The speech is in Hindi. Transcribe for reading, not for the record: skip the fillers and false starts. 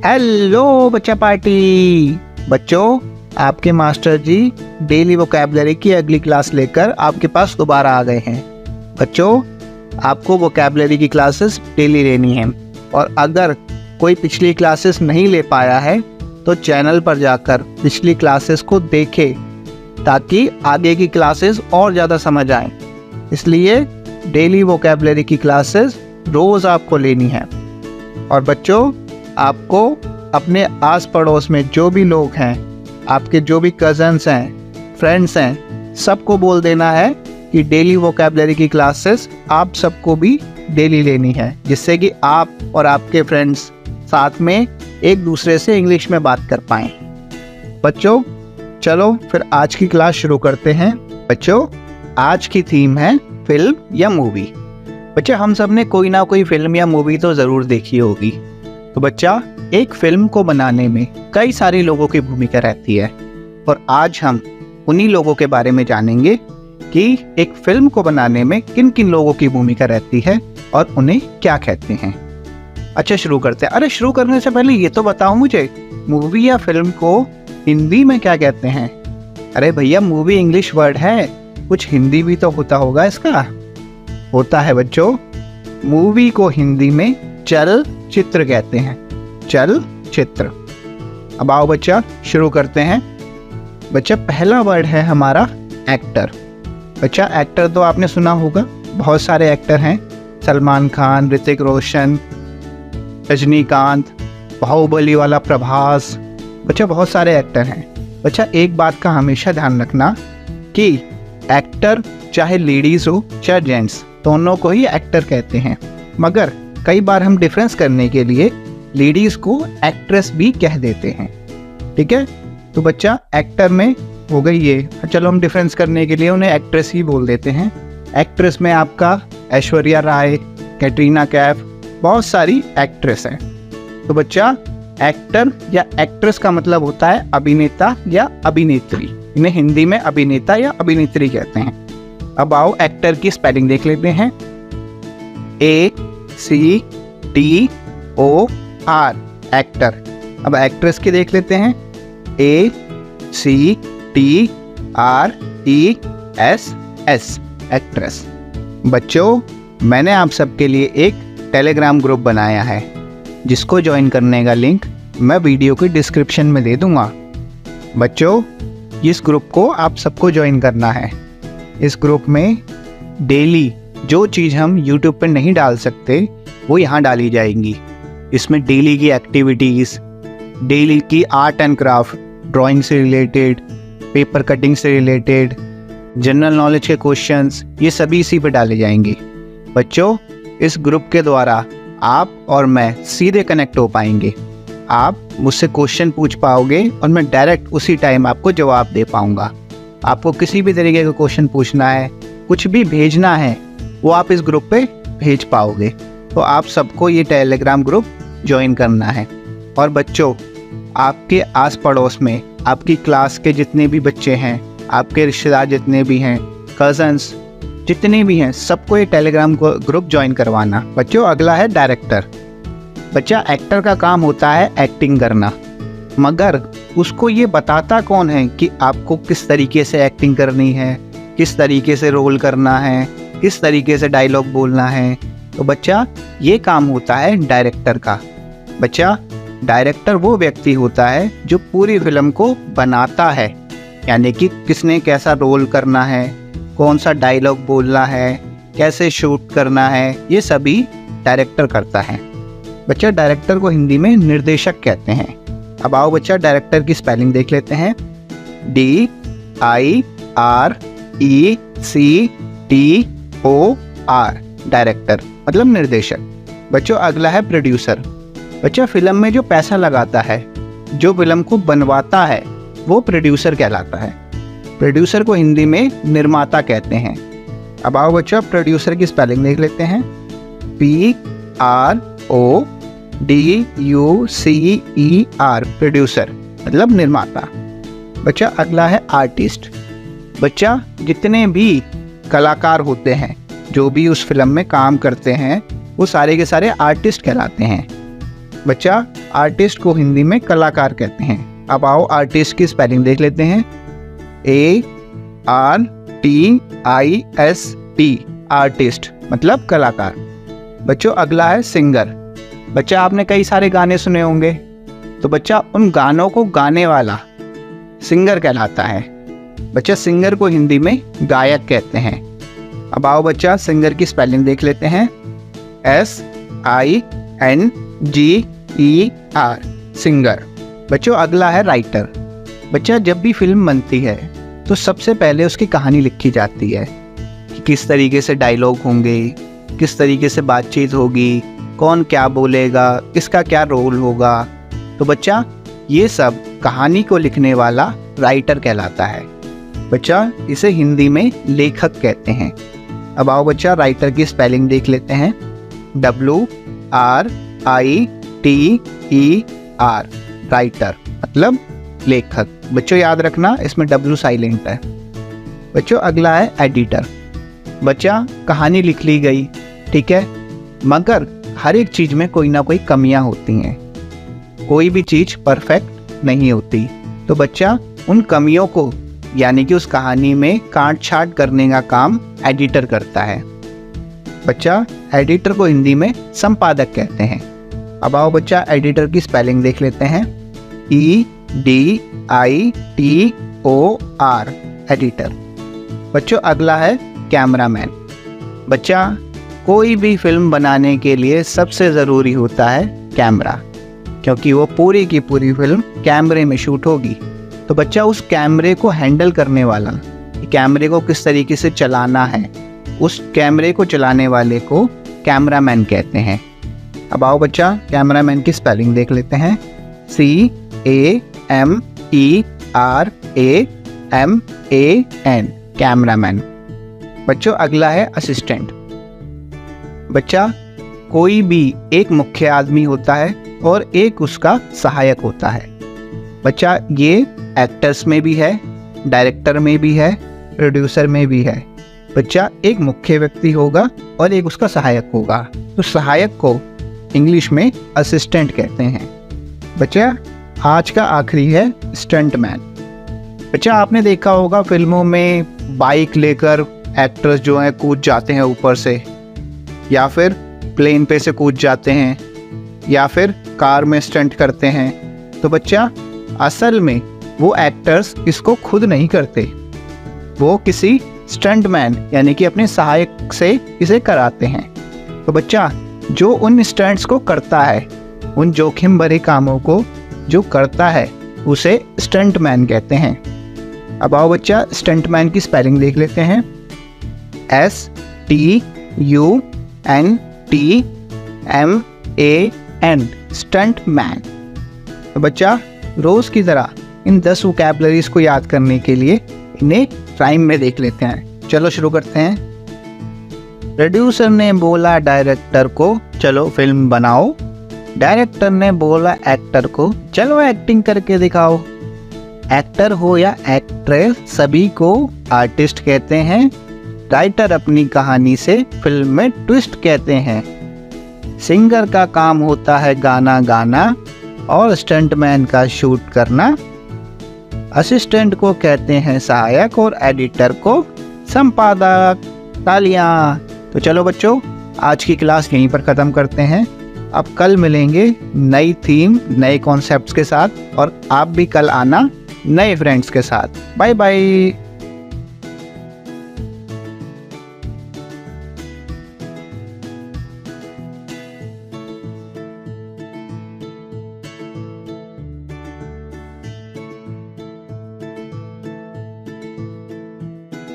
हेलो बच्चा पार्टी। बच्चों, आपके मास्टर जी डेली वोकैबुलरी की अगली क्लास लेकर आपके पास दोबारा आ गए हैं। बच्चों, आपको वोकैबुलरी की क्लासेस डेली लेनी है और अगर कोई पिछली क्लासेस नहीं ले पाया है तो चैनल पर जाकर पिछली क्लासेस को देखे ताकि आगे की क्लासेस और ज़्यादा समझ आए। इसलिए डेली वोकैबुलरी की क्लासेस रोज़ आपको लेनी है। और बच्चों, आपको अपने आस पड़ोस में जो भी लोग हैं, आपके जो भी कज़न्स हैं, फ्रेंड्स हैं, सबको बोल देना है कि डेली वोकैबुलरी की क्लासेस आप सबको भी डेली लेनी है, जिससे कि आप और आपके फ्रेंड्स साथ में एक दूसरे से इंग्लिश में बात कर पाएँ। बच्चों, चलो फिर आज की क्लास शुरू करते हैं। बच्चों, आज की थीम है फिल्म या मूवी। बच्चा, हम सब ने कोई ना कोई फिल्म या मूवी तो ज़रूर देखी होगी। तो बच्चा, एक फिल्म को बनाने में कई सारे लोगों की भूमिका रहती है और आज हम उन्हीं लोगों के बारे में जानेंगे कि एक फिल्म को बनाने में किन किन लोगों की भूमिका रहती है और उन्हें क्या कहते हैं। अच्छा, शुरू करते हैं। अरे, शुरू करने से पहले ये तो बताओ मुझे, मूवी या फिल्म को हिंदी में क्या कहते हैं? अरे भैया, मूवी इंग्लिश वर्ड है, कुछ हिंदी भी तो होता होगा इसका। होता है बच्चों, मूवी को हिंदी में चलचित्र कहते हैं। चलचित्र। अब आओ बच्चा, शुरू करते हैं। बच्चा, पहला वर्ड है हमारा एक्टर। बच्चा, एक्टर तो आपने सुना होगा, बहुत सारे एक्टर हैं। सलमान खान, ऋतिक रोशन, रजनीकांत, बाहुबली वाला प्रभास। बच्चा, बहुत सारे एक्टर हैं। बच्चा, एक बात का हमेशा ध्यान रखना कि एक्टर चाहे लेडीज़ हो चाहे जेंट्स, दोनों को ही एक्टर कहते हैं, मगर कई बार हम डिफरेंस करने के लिए लेडीज़ को एक्ट्रेस भी कह देते हैं। ठीक है, तो बच्चा एक्टर में हो गई ये, चलो हम डिफरेंस करने के लिए उन्हें एक्ट्रेस ही बोल देते हैं। एक्ट्रेस में आपका ऐश्वर्या राय, कैटरीना कैफ, बहुत सारी एक्ट्रेस हैं। तो बच्चा, एक्टर या एक्ट्रेस का मतलब होता है अभिनेता या अभिनेत्री। इन्हें हिंदी में अभिनेता या अभिनेत्री कहते हैं। अब आओ एक्टर की स्पेलिंग देख लेते हैं। ACTOR, actor. अब एक्ट्रेस की देख लेते हैं। ACTRESS, actress. बच्चों, मैंने आप सबके लिए एक टेलीग्राम ग्रुप बनाया है, जिसको ज्वाइन करने का लिंक मैं वीडियो के डिस्क्रिप्शन में दे दूंगा। बच्चों, इस ग्रुप को आप सबको ज्वाइन करना है। इस ग्रुप में डेली जो चीज़ हम YouTube पर नहीं डाल सकते वो यहाँ डाली जाएंगी। इसमें डेली की एक्टिविटीज़, डेली की आर्ट एंड क्राफ्ट, ड्राइंग से रिलेटेड, पेपर कटिंग से रिलेटेड, जनरल नॉलेज के क्वेश्चंस, ये सभी इसी पर डाले जाएंगे। बच्चों, इस ग्रुप के द्वारा आप और मैं सीधे कनेक्ट हो पाएंगे। आप मुझसे क्वेश्चन पूछ पाओगे और मैं डायरेक्ट उसी टाइम आपको जवाब दे पाऊंगा। आपको किसी भी तरीके का क्वेश्चन पूछना है, कुछ भी भेजना है, वो आप इस ग्रुप पे भेज पाओगे। तो आप सबको ये टेलीग्राम ग्रुप ज्वाइन करना है। और बच्चों, आपके आस पड़ोस में आपकी क्लास के जितने भी बच्चे हैं, आपके रिश्तेदार जितने भी हैं, कज़न्स जितने भी हैं, सबको ये टेलीग्राम ग्रुप ज्वाइन करवाना। बच्चों, अगला है डायरेक्टर। बच्चा, एक्टर का काम होता है एक्टिंग करना, मगर उसको ये बताता कौन है कि आपको किस तरीके से एक्टिंग करनी है, किस तरीके से रोल करना है, किस तरीके से डायलॉग बोलना है। तो बच्चा, ये काम होता है डायरेक्टर का। बच्चा, डायरेक्टर वो व्यक्ति होता है जो पूरी फिल्म को बनाता है, यानी कि किसने कैसा रोल करना है, कौन सा डायलॉग बोलना है, कैसे शूट करना है, ये सभी डायरेक्टर करता है। बच्चा, डायरेक्टर को हिंदी में निर्देशक कहते हैं। अब आओ बच्चा, डायरेक्टर की स्पेलिंग देख लेते हैं। DIRECTOR, डायरेक्टर मतलब निर्देशक। बच्चों, अगला है प्रोड्यूसर। बच्चा, फिल्म में जो पैसा लगाता है, जो फिल्म को बनवाता है, वो प्रोड्यूसर कहलाता है। प्रोड्यूसर को हिंदी में निर्माता कहते हैं। अब आओ बच्चा, प्रोड्यूसर की स्पेलिंग देख लेते हैं। PRODUCER, प्रोड्यूसर मतलब निर्माता। बच्चा, अगला है आर्टिस्ट। बच्चा, जितने भी कलाकार होते हैं, जो भी उस फिल्म में काम करते हैं, वो सारे के सारे आर्टिस्ट कहलाते हैं। बच्चा, आर्टिस्ट को हिंदी में कलाकार कहते हैं। अब आओ आर्टिस्ट की स्पेलिंग देख लेते हैं। ARTIST, आर्टिस्ट मतलब कलाकार। बच्चों अगला है सिंगर। बच्चा आपने कई सारे गाने सुने होंगे, तो बच्चा उन गानों को गाने वाला सिंगर कहलाता है। बच्चा सिंगर को हिंदी में गायक कहते हैं। अब आओ बच्चा सिंगर की स्पेलिंग देख लेते हैं। SINGER, singer. बच्चों अगला है राइटर। बच्चा जब भी फिल्म बनती है तो सबसे पहले उसकी कहानी लिखी जाती है कि किस तरीके से डायलॉग होंगे, किस तरीके से बातचीत होगी, कौन क्या बोलेगा, किसका क्या रोल होगा। तो बच्चा ये सब कहानी को लिखने वाला राइटर कहलाता है। बच्चा इसे हिंदी में लेखक कहते हैं। अब आओ बच्चा राइटर की स्पेलिंग देख लेते हैं। WRITER, राइटर मतलब लेखक। बच्चों याद रखना इसमें W साइलेंट है। बच्चों अगला है एडिटर। बच्चा कहानी लिख ली गई, ठीक है, मगर हर एक चीज़ में कोई ना कोई कमियां होती हैं, कोई भी चीज़ परफेक्ट नहीं होती। तो बच्चा उन कमियों को यानी कि उस कहानी में काट छाट करने का काम एडिटर करता है। बच्चा एडिटर को हिंदी में संपादक कहते हैं। अब आओ बच्चा एडिटर की स्पेलिंग देख लेते हैं। EDITOR, editor. बच्चों अगला है कैमरामैन। बच्चा कोई भी फिल्म बनाने के लिए सबसे ज़रूरी होता है कैमरा, क्योंकि वो पूरी की पूरी फिल्म कैमरे में शूट होगी। तो बच्चा उस कैमरे को हैंडल करने वाला, कैमरे को किस तरीके से चलाना है, उस कैमरे को चलाने वाले को कैमरामैन कहते हैं। अब आओ बच्चा कैमरामैन की स्पेलिंग देख लेते हैं। CAMERAMAN, cameraman. बच्चों अगला है असिस्टेंट। बच्चा कोई भी एक मुख्य आदमी होता है और एक उसका सहायक होता है। बच्चा ये एक्टर्स में भी है, डायरेक्टर में भी है, प्रोड्यूसर में भी है। बच्चा एक मुख्य व्यक्ति होगा और एक उसका सहायक होगा। तो सहायक को इंग्लिश में असिस्टेंट कहते हैं। बच्चा आज का आखिरी है स्टंटमैन। बच्चा आपने देखा होगा फिल्मों में बाइक लेकर एक्टर्स जो हैं कूद जाते हैं ऊपर से, या फिर प्लेन पे से कूद जाते हैं, या फिर कार में स्टंट करते हैं। तो बच्चा असल में वो एक्टर्स इसको खुद नहीं करते, वो किसी स्टंटमैन यानी कि अपने सहायक से इसे कराते हैं। तो बच्चा जो उन स्टंट्स को करता है, उन जोखिम भरे कामों को जो करता है, उसे स्टंटमैन कहते हैं। अब आओ बच्चा स्टंटमैन की स्पेलिंग देख लेते हैं। STUNTMAN, stuntman. तो बच्चा रोज की तरह इन 10 वोकैबुलरीज को याद करने के लिए इन्हें राइम में देख लेते हैं। चलो शुरू करते हैं। प्रोड्यूसर ने बोला डायरेक्टर को चलो फिल्म बनाओ। डायरेक्टर ने बोला एक्टर को चलो एक्टिंग करके दिखाओ। एक्टर हो या एक्ट्रेस सभी को आर्टिस्ट कहते हैं। राइटर अपनी कहानी से फिल्म में ट्विस्ट कहते हैं। सिंगर का काम होता है गाना गाना और स्टंटमैन का शूट करना। असिस्टेंट को कहते हैं सहायक और एडिटर को संपादक। तालियां। तो चलो बच्चों आज की क्लास यहीं पर ख़त्म करते हैं। अब कल मिलेंगे नई थीम नए कॉन्सेप्ट्स के साथ, और आप भी कल आना नए फ्रेंड्स के साथ। Bye bye.